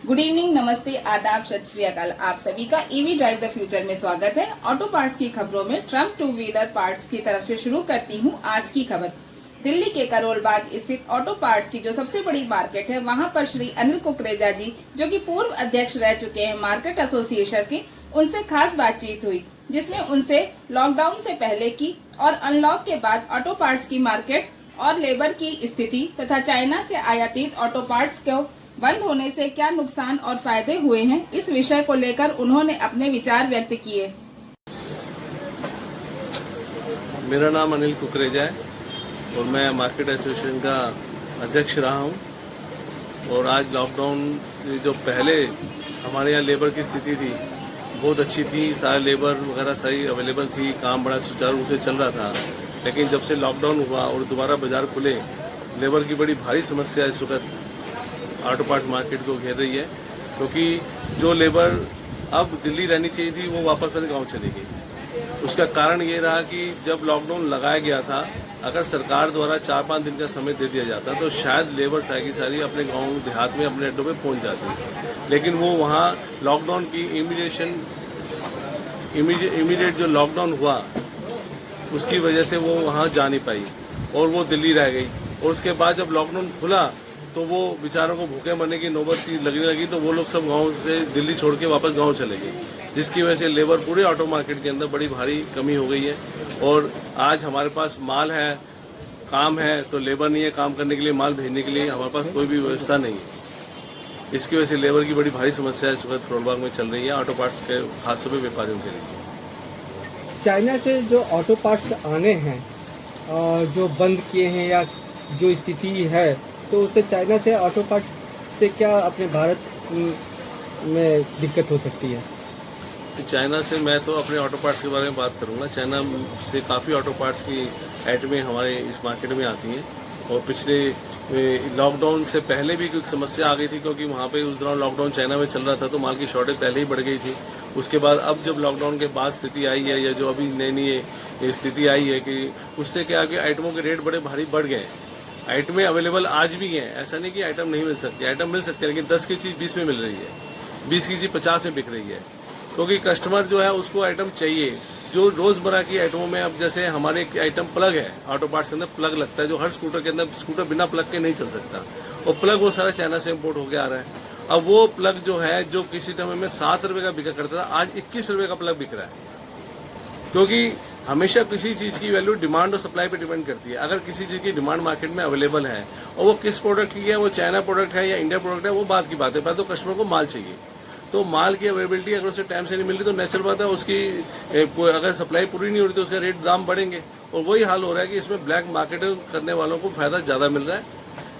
Good evening, नमस्ते, आदाब, सत श्री अकाल। आप सभी का ईवी ड्राइव द फ्यूचर में स्वागत है। ऑटो पार्ट्स की खबरों में ट्रम्प टू व्हीलर पार्ट्स की तरफ से शुरू करती हूं आज की खबर। दिल्ली के करोल बाग स्थित ऑटो पार्ट्स की जो सबसे बड़ी मार्केट है, वहां पर श्री अनिल कुकरेजा जी, जो कि पूर्व अध्यक्ष रह चुके हैं मार्केट एसोसिएशन के, उनसे खास बातचीत हुई, जिसमें उनसे लॉकडाउन से पहले की और अनलॉक के बाद ऑटो पार्ट्स की मार्केट और लेबर की स्थिति तथा चाइना से आयातित ऑटो पार्ट्स को बंद होने से क्या नुकसान और फायदे हुए हैं, इस विषय को लेकर उन्होंने अपने विचार व्यक्त किए। मेरा नाम अनिल कुकरेजा है और मैं मार्केट एसोसिएशन का अध्यक्ष रहा हूं। और आज लॉकडाउन से जो पहले हमारे यहाँ लेबर की स्थिति थी बहुत अच्छी थी, सारे लेबर वगैरह सही अवेलेबल थी, काम बड़ा सुचारू रूप से चल रहा था। लेकिन जब से लॉकडाउन हुआ और दोबारा बाजार खुले, लेबर की बड़ी भारी समस्या इस वक्त ऑटो पार्ट्स मार्केट को घेर रही है, क्योंकि जो लेबर अब दिल्ली रहनी चाहिए थी वो वापस अपने गांव चली गई। उसका कारण ये रहा कि जब लॉकडाउन लगाया गया था, अगर सरकार द्वारा 4-5 दिन का समय दे दिया जाता तो शायद लेबर सारी अपने गांव देहात में अपने अड्डों पे पहुंच जाती। लेकिन वो वहाँ लॉकडाउन की इमीडिएट जो लॉकडाउन हुआ उसकी वजह से वो वहाँ जा नहीं पाई और वो दिल्ली रह गई। और उसके बाद जब लॉकडाउन खुला तो वो बेचारों को भूखे मरने की नौबत सी लगने लगी, तो वो लोग सब गांव से दिल्ली छोड़ के वापस गांव चले गए, जिसकी वजह से लेबर पूरे ऑटो मार्केट के अंदर बड़ी भारी कमी हो गई है। और आज हमारे पास माल है, काम है, तो लेबर नहीं है काम करने के लिए, माल भेजने के लिए हमारे पास कोई भी व्यवस्था नहीं है। इसकी वजह से लेबर की बड़ी भारी समस्या इस वक्त करोलबाग में चल रही है ऑटो पार्ट्स के खासतौर पर व्यापारियों के लिए। चाइना से जो ऑटो पार्ट्स आने हैं जो बंद किए हैं या जो स्थिति है, तो उससे चाइना से ऑटो पार्ट्स से क्या अपने भारत में दिक्कत हो सकती है? चाइना से मैं तो अपने ऑटो पार्ट्स के बारे में बात करूंगा। चाइना से काफ़ी ऑटो पार्ट्स की आइटमें हमारे इस मार्केट में आती हैं और पिछले लॉकडाउन से पहले भी कोई समस्या आ गई थी, क्योंकि वहाँ पे उस दौरान लॉकडाउन चाइना में चल रहा था तो माल की शॉर्टेज पहले ही बढ़ गई थी। उसके बाद अब जब लॉकडाउन के बाद स्थिति आई है, या जो अभी नई स्थिति आई है, कि उससे क्या कि आइटमों के रेट बड़े भारी बढ़ गए। आइटमें अवेलेबल आज भी हैं, ऐसा नहीं कि आइटम नहीं मिल सकती, आइटम मिल सकती है, लेकिन 10 की चीज़ 20 में मिल रही है, 20 की चीज़ 50 में बिक रही है, क्योंकि कस्टमर जो है उसको आइटम चाहिए। जो रोज़मर्रा की आइटमों में अब जैसे हमारे एक आइटम प्लग है, ऑटो पार्ट्स के अंदर प्लग लगता है, जो हर स्कूटर के अंदर स्कूटर बिना प्लग के नहीं चल सकता, और प्लग वो सारा चाइना से इम्पोर्ट होकर आ रहा है। अब वो प्लग जो है, जो किसी टाइम में 7 रुपये का बिका करता था, आज 21 रुपये का प्लग बिक रहा है, क्योंकि हमेशा किसी चीज़ की वैल्यू डिमांड और सप्लाई पे डिपेंड करती है। अगर किसी चीज़ की डिमांड मार्केट में अवेलेबल है और वो किस प्रोडक्ट की है, वो चाइना प्रोडक्ट है या इंडिया प्रोडक्ट है, वो बात की बात है, पहले तो कस्टमर को माल चाहिए। तो माल की अवेलेबिलिटी अगर उसे टाइम से नहीं मिल रही तो नेचुरल बात है उसकी अगर सप्लाई पूरी नहीं हो रही तो उसका रेट दाम बढ़ेंगे। और वही हाल हो रहा है कि इसमें ब्लैक मार्केट करने वालों को फायदा ज़्यादा मिल रहा है।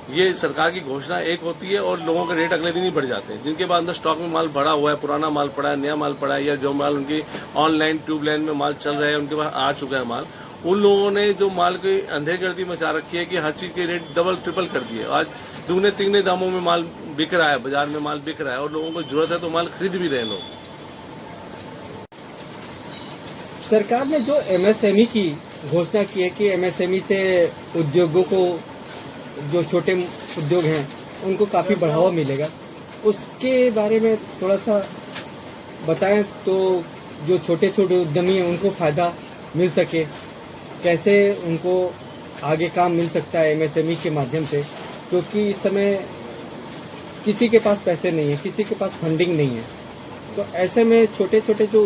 ये सरकार की घोषणा एक होती है और लोगों के रेट अगले दिन ही बढ़ जाते हैं, जिनके बाद अंदर स्टॉक में माल भरा हुआ है, पुराना माल पड़ा है, नया माल पड़ा है, या जो माल उनकी ऑनलाइन ट्यूब लाइन में माल चल रहा है उनके पास आ चुका है माल, उन लोगों ने जो माल की अंधेरगर्दी मचा रखी है कि हर चीज़ के रेट डबल ट्रिपल कर दिए। आज दुगने तिगने दामों में माल बिक रहा है, बाजार में माल बिक रहा है और लोगों को जरूरत है तो माल खरीद भी रहे हैं लोग। सरकार ने जो एमएसएमई की घोषणा की है कि एमएसएमई से उद्योगों को, जो छोटे उद्योग हैं उनको काफ़ी बढ़ावा मिलेगा, उसके बारे में थोड़ा सा बताएं तो जो छोटे छोटे उद्यमी हैं उनको फ़ायदा मिल सके, कैसे उनको आगे काम मिल सकता है एमएसएमई के माध्यम से, क्योंकि इस समय किसी के पास पैसे नहीं है, किसी के पास फंडिंग नहीं है। तो ऐसे में छोटे छोटे जो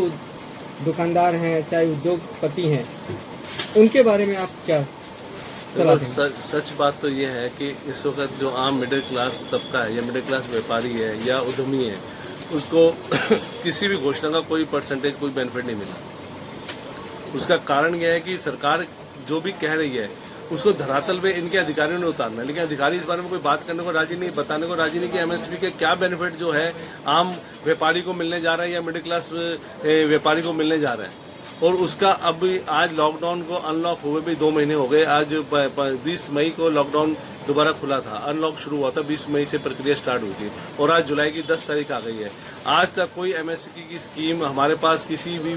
दुकानदार हैं, चाहे उद्योगपति हैं, उनके बारे में आप क्या सलाह देंगे? सच बात तो ये है कि इस वक्त जो आम मिडिल क्लास तबका है या मिडिल क्लास व्यापारी है या उद्यमी है, उसको किसी भी घोषणा का कोई परसेंटेज, कोई बेनिफिट नहीं मिला। उसका कारण यह है कि सरकार जो भी कह रही है उसको धरातल पे इनके अधिकारियों ने उतारना है, लेकिन अधिकारी इस बारे में कोई बात करने को राजी नहीं, बताने को राजी नहीं कि एमएसपी के क्या बेनिफिट जो है आम व्यापारी को मिलने जा रहा है या मिडिल क्लास व्यापारी को मिलने जा रहा है। और उसका अब आज लॉकडाउन को अनलॉक हुए भी 2 महीने हो गए। आज 20 मई को लॉकडाउन दोबारा खुला था, अनलॉक शुरू हुआ था, 20 मई से प्रक्रिया स्टार्ट हुई थी और आज जुलाई की 10 तारीख आ गई है। आज तक कोई एमएसएमई की स्कीम हमारे पास किसी भी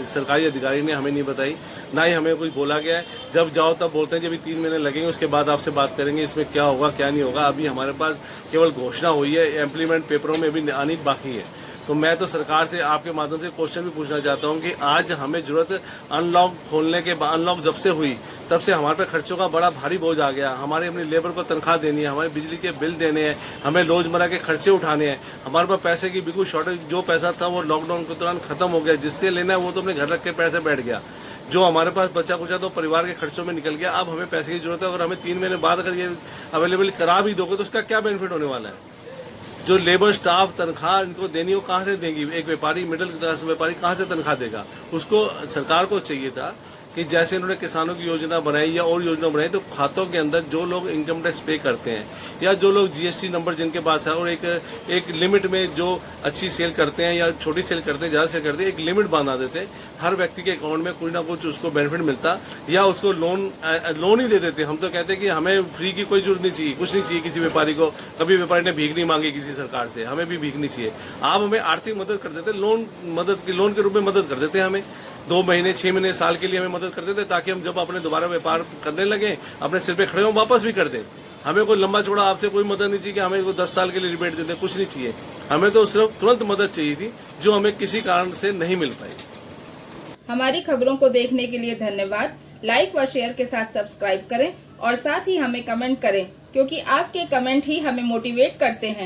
सरकारी अधिकारी ने हमें नहीं बताई, ना ही हमें कुछ बोला गया है। जब जाओ तब बोलते हैं कि अभी 3 महीने लगेंगे, उसके बाद आपसे बात करेंगे इसमें क्या होगा क्या नहीं होगा। अभी हमारे पास केवल घोषणा हुई है, इम्प्लीमेंट पेपरों में भी आनी बाकी है। तो मैं तो सरकार से आपके माध्यम से क्वेश्चन भी पूछना चाहता हूं कि आज हमें जरूरत अनलॉक खोलने के बाद, अनलॉक जब से हुई तब से हमारे पे खर्चों का बड़ा भारी बोझ आ गया। हमारे अपनी लेबर को तनख्वाह देनी है, हमारे बिजली के बिल देने हैं, हमें रोजमर्रा के खर्चे उठाने हैं। हमारे पास पैसे की बिल्कुल शॉर्टेज, जो पैसा था वो लॉकडाउन के दौरान खत्म हो गया। जिससे लेना है वो तो अपने घर रख के पैसे बैठ गया। जो हमारे पास बचा कुचा तो परिवार के खर्चों में निकल गया। अब हमें पैसे की जरूरत है और हमें 3 महीने बाद अगर ये अवेलेबल करा भी दोगे तो उसका क्या बेनिफिट होने वाला है। जो लेबर स्टाफ तनख्वाह इनको देनी हो कहाँ से देंगी? एक व्यापारी, मिडिल क्लास व्यापारी कहाँ से तनख्वाह देगा? उसको सरकार को चाहिए था कि जैसे इन्होंने किसानों की योजना बनाई या और योजना बनाई, तो खातों के अंदर जो लोग इनकम टैक्स पे करते हैं या जो लोग जीएसटी नंबर जिनके पास है और एक लिमिट में जो अच्छी सेल करते हैं या छोटी सेल करते हैं, ज़्यादा सेल करते हैं, एक लिमिट बना देते, हर व्यक्ति के अकाउंट में कुछ ना कुछ उसको बेनिफिट मिलता या उसको लोन ही दे देते। हम तो कहते हैं कि हमें फ्री की कोई जरूरत नहीं चाहिए, कुछ नहीं चाहिए किसी व्यापारी को। कभी व्यापारी ने भीख नहीं मांगी किसी सरकार से, हमें भी भीख नहीं चाहिए। आप हमें आर्थिक मदद कर देते, लोन के रूप में मदद कर देते, हमें 2 महीने 6 महीने साल के लिए हमें मदद करते थे, ताकि हम जब अपने दोबारा व्यापार करने लगे अपने सिर पे खड़े हो वापस भी कर दें। हमें कोई लंबा चौड़ा आपसे कोई मदद नहीं चाहिए कि हमें 10 साल के लिए रिबेट दे दें, कुछ नहीं चाहिए। हमें तो सिर्फ तुरंत मदद चाहिए थी जो हमें किसी कारण से नहीं मिल पाई। हमारी खबरों को देखने के लिए धन्यवाद। लाइक व शेयर के साथ सब्सक्राइब करें और साथ ही हमें कमेंट करें, क्योंकि आपके कमेंट ही हमें मोटिवेट करते हैं।